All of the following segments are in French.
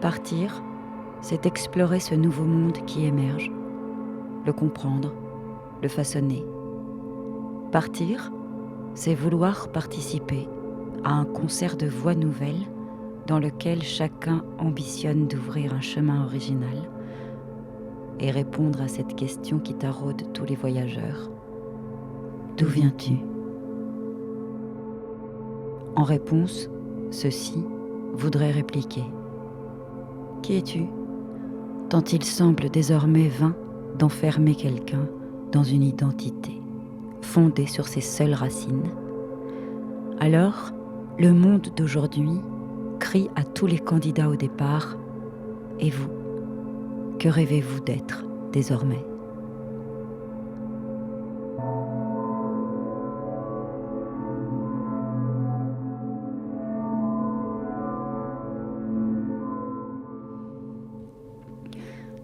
Partir, c'est explorer ce nouveau monde qui émerge, le comprendre, le façonner. Partir, c'est vouloir participer à un concert de voix nouvelles dans lequel chacun ambitionne d'ouvrir un chemin original et répondre à cette question qui taraude tous les voyageurs. D'où viens-tu ? En réponse, ceux-ci voudraient répliquer. Qui es-tu ? Tant il semble désormais vain d'enfermer quelqu'un dans une identité, fondée sur ses seules racines. Alors, le monde d'aujourd'hui crie à tous les candidats au départ « Et vous ? Que rêvez-vous d'être désormais ?»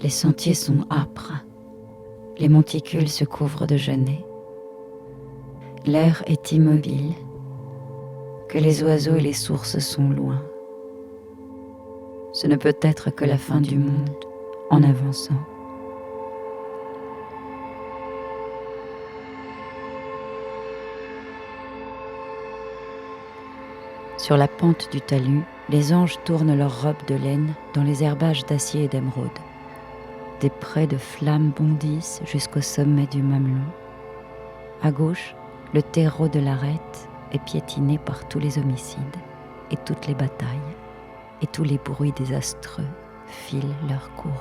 Les sentiers sont âpres, les monticules se couvrent de genêts. L'air est immobile, que les oiseaux et les sources sont loin. Ce ne peut être que la fin du monde en avançant. Sur la pente du talus, les anges tournent leurs robes de laine dans les herbages d'acier et d'émeraude. Des prés de flammes bondissent jusqu'au sommet du mamelon. À gauche, le terreau de l'arête est piétiné par tous les homicides et toutes les batailles, et tous les bruits désastreux filent leurs courbes.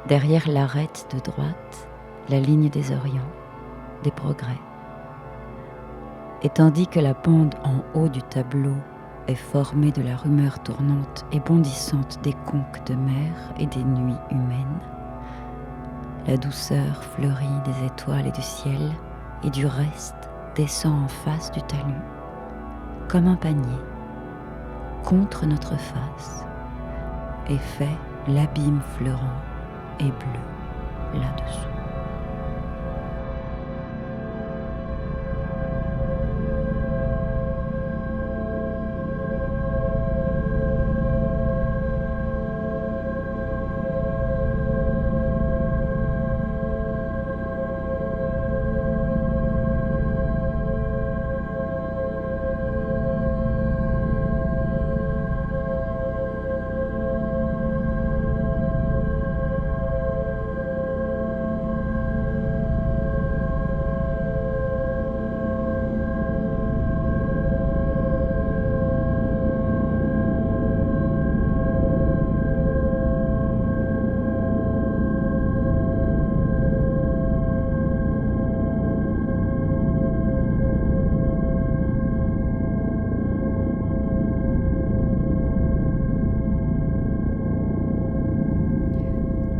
Derrière l'arête de droite, la ligne des Orients, des progrès. Et tandis que la bande en haut du tableau est formée de la rumeur tournante et bondissante des conques de mer et des nuits humaines, la douceur fleurie des étoiles et du ciel et du reste descend en face du talus, comme un panier, contre notre face, et fait l'abîme fleurant et bleu là-dessous.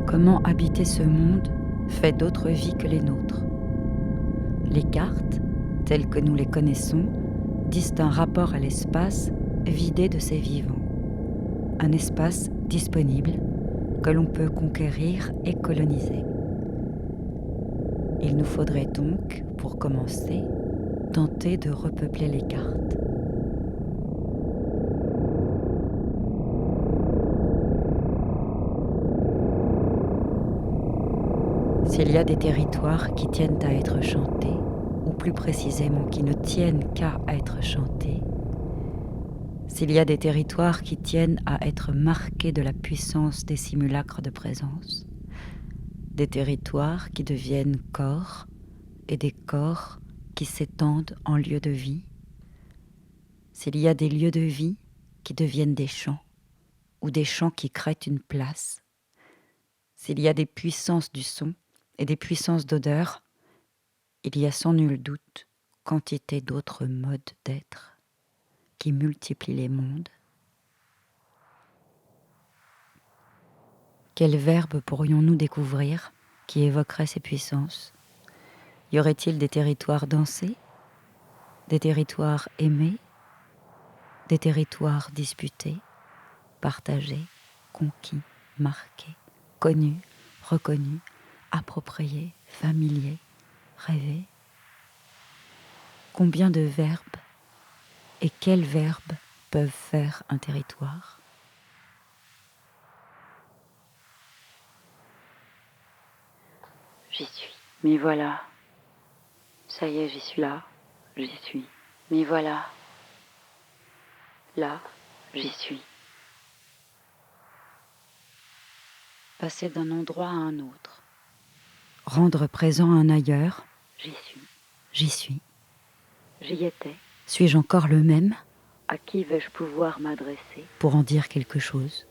Comment habiter ce monde fait d'autres vies que les nôtres. Les cartes, telles que nous les connaissons, disent un rapport à l'espace vidé de ses vivants. Un espace disponible que l'on peut conquérir et coloniser. Il nous faudrait donc, pour commencer, tenter de repeupler les cartes. S'il y a des territoires qui tiennent à être chantés, ou plus précisément qui ne tiennent qu'à être chantés, s'il y a des territoires qui tiennent à être marqués de la puissance des simulacres de présence, des territoires qui deviennent corps et des corps qui s'étendent en lieux de vie, s'il y a des lieux de vie qui deviennent des champs, ou des champs qui créent une place, s'il y a des puissances du son et des puissances d'odeur, il y a sans nul doute quantité d'autres modes d'être qui multiplient les mondes. Quels verbes pourrions-nous découvrir qui évoqueraient ces puissances ? Y aurait-il des territoires dansés, des territoires aimés, des territoires disputés, partagés, conquis, marqués, connus, reconnus, appropriés, familiers, rêvés ? Combien de verbes et quels verbes peuvent faire un territoire ? j'y suis. Mais voilà, ça y est, j'y suis là, j'y suis. Mais voilà, là, j'y suis. Passer d'un endroit à un autre. Rendre présent un ailleurs. J'y suis. J'y suis. J'y étais. Suis-je encore le même? À qui vais-je pouvoir m'adresser pour en dire quelque chose?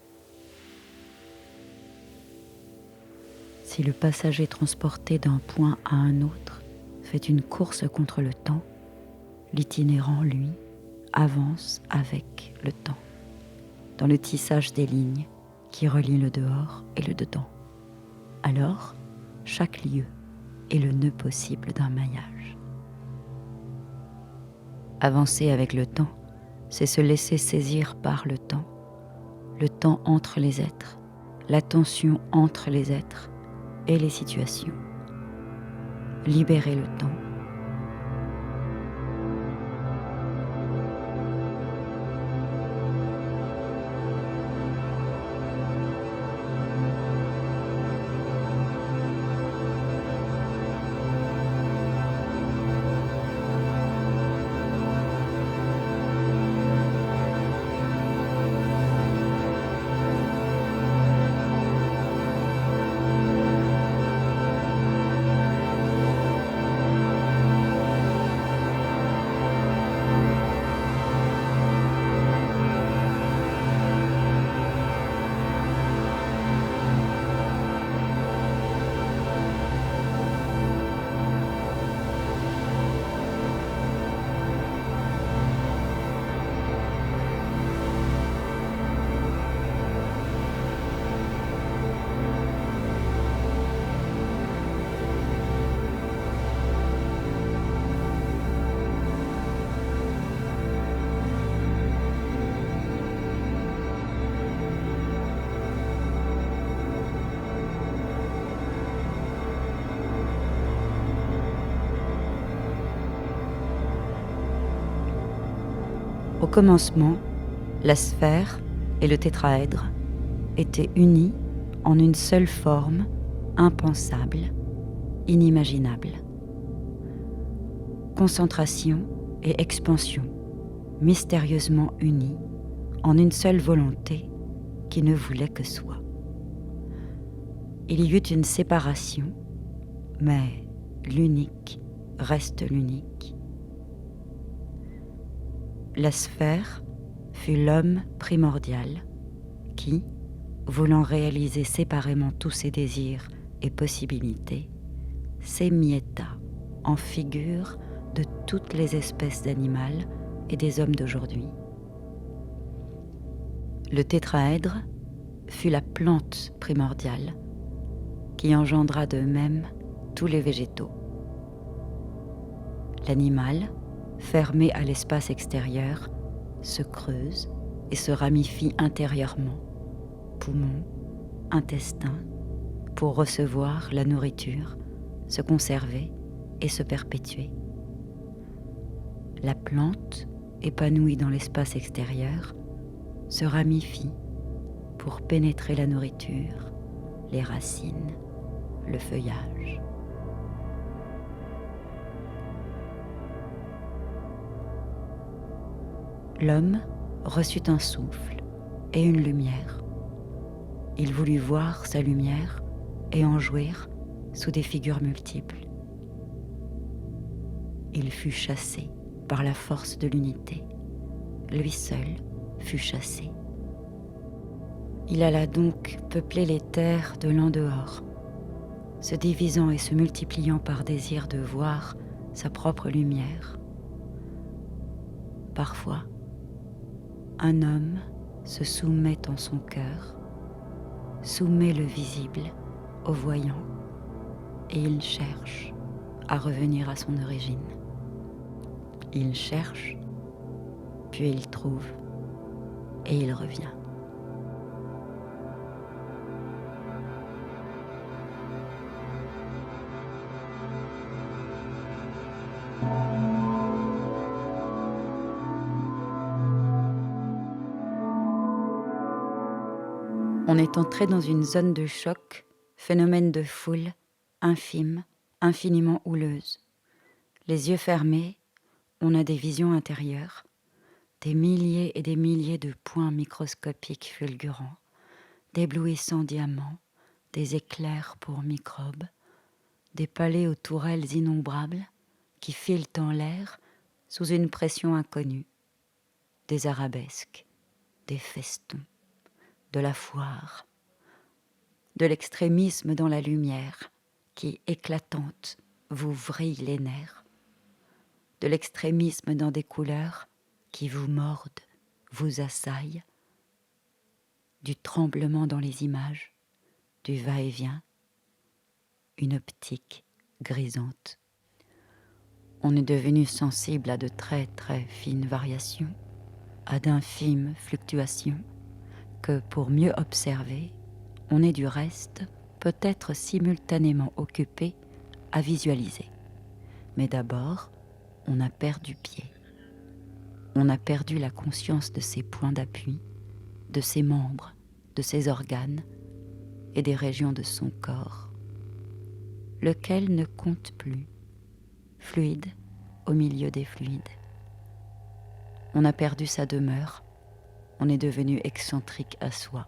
Si le passager transporté d'un point à un autre fait une course contre le temps, l'itinérant, lui, avance avec le temps, dans le tissage des lignes qui relient le dehors et le dedans. Alors, chaque lieu est le nœud possible d'un maillage. Avancer avec le temps, c'est se laisser saisir par le temps entre les êtres, la tension entre les êtres et les situations. Libérer le temps. Au commencement, la sphère et le tétraèdre étaient unis en une seule forme, impensable, inimaginable. Concentration et expansion, mystérieusement unies en une seule volonté qui ne voulait que soi. Il y eut une séparation, mais l'unique reste l'unique. La sphère fut l'homme primordial qui, voulant réaliser séparément tous ses désirs et possibilités, s'émietta en figure de toutes les espèces d'animales et des hommes d'aujourd'hui. Le tétraèdre fut la plante primordiale qui engendra de même tous les végétaux. L'animal, fermé à l'espace extérieur, se creuse et se ramifie intérieurement, poumons, intestins, pour recevoir la nourriture, se conserver et se perpétuer. La plante, épanouie dans l'espace extérieur, se ramifie pour pénétrer la nourriture, les racines, le feuillage. L'homme reçut un souffle et une lumière. Il voulut voir sa lumière et en jouir sous des figures multiples. Il fut chassé par la force de l'unité. Lui seul fut chassé. Il alla donc peupler les terres de l'en dehors, se divisant et se multipliant par désir de voir sa propre lumière. Parfois, un homme se soumet en son cœur, soumet le visible au voyant, et il cherche à revenir à son origine. Il cherche, puis il trouve, et il revient. On est entré dans une zone de choc, phénomène de foule, infime, infiniment houleuse. Les yeux fermés, on a des visions intérieures, des milliers et des milliers de points microscopiques fulgurants, d'éblouissants diamants, des éclairs pour microbes, des palais aux tourelles innombrables qui filent en l'air sous une pression inconnue, des arabesques, des festons, de la foire, de l'extrémisme dans la lumière qui, éclatante, vous vrille les nerfs, de l'extrémisme dans des couleurs qui vous mordent, vous assaillent, du tremblement dans les images, du va-et-vient, une optique grisante. On est devenu sensible à de très très fines variations, à d'infimes fluctuations, que pour mieux observer, on est du reste peut-être simultanément occupé à visualiser. Mais d'abord, on a perdu pied. On a perdu la conscience de ses points d'appui, de ses membres, de ses organes et des régions de son corps, lequel ne compte plus, fluide au milieu des fluides. On a perdu sa demeure, on est devenu excentrique à soi.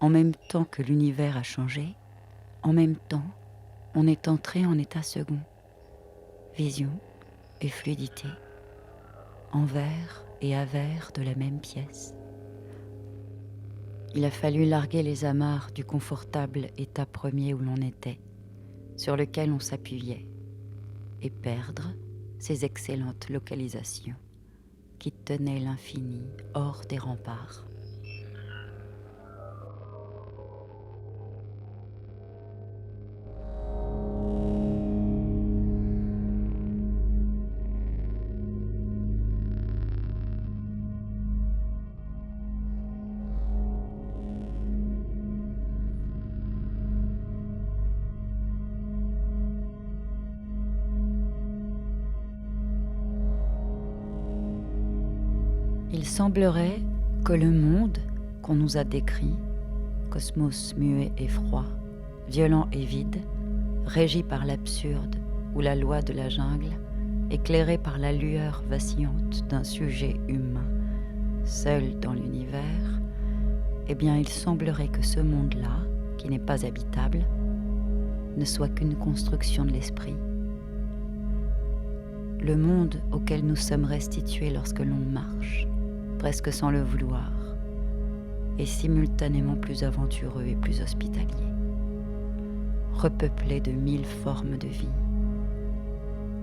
En même temps que l'univers a changé, en même temps, on est entré en état second. Vision et fluidité, envers et avers de la même pièce. Il a fallu larguer les amarres du confortable état premier où l'on était, sur lequel on s'appuyait, et perdre ces excellentes localisations qui tenaient l'infini hors des remparts. Il semblerait que le monde qu'on nous a décrit, cosmos muet et froid, violent et vide, régi par l'absurde ou la loi de la jungle, éclairé par la lueur vacillante d'un sujet humain, seul dans l'univers, eh bien il semblerait que ce monde-là, qui n'est pas habitable, ne soit qu'une construction de l'esprit. Le monde auquel nous sommes restitués lorsque l'on marche, presque sans le vouloir, et simultanément plus aventureux et plus hospitalier, repeuplé de 1000 formes de vie,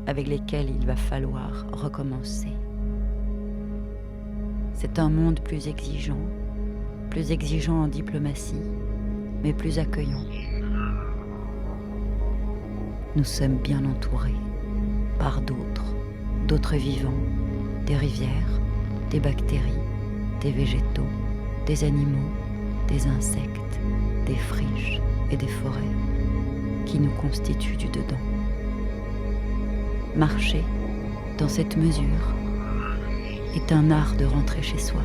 avec lesquelles il va falloir recommencer. C'est un monde plus exigeant en diplomatie, mais plus accueillant. Nous sommes bien entourés par d'autres vivants, des rivières, des bactéries, des végétaux, des animaux, des insectes, des friches et des forêts qui nous constituent du dedans. Marcher, dans cette mesure, est un art de rentrer chez soi.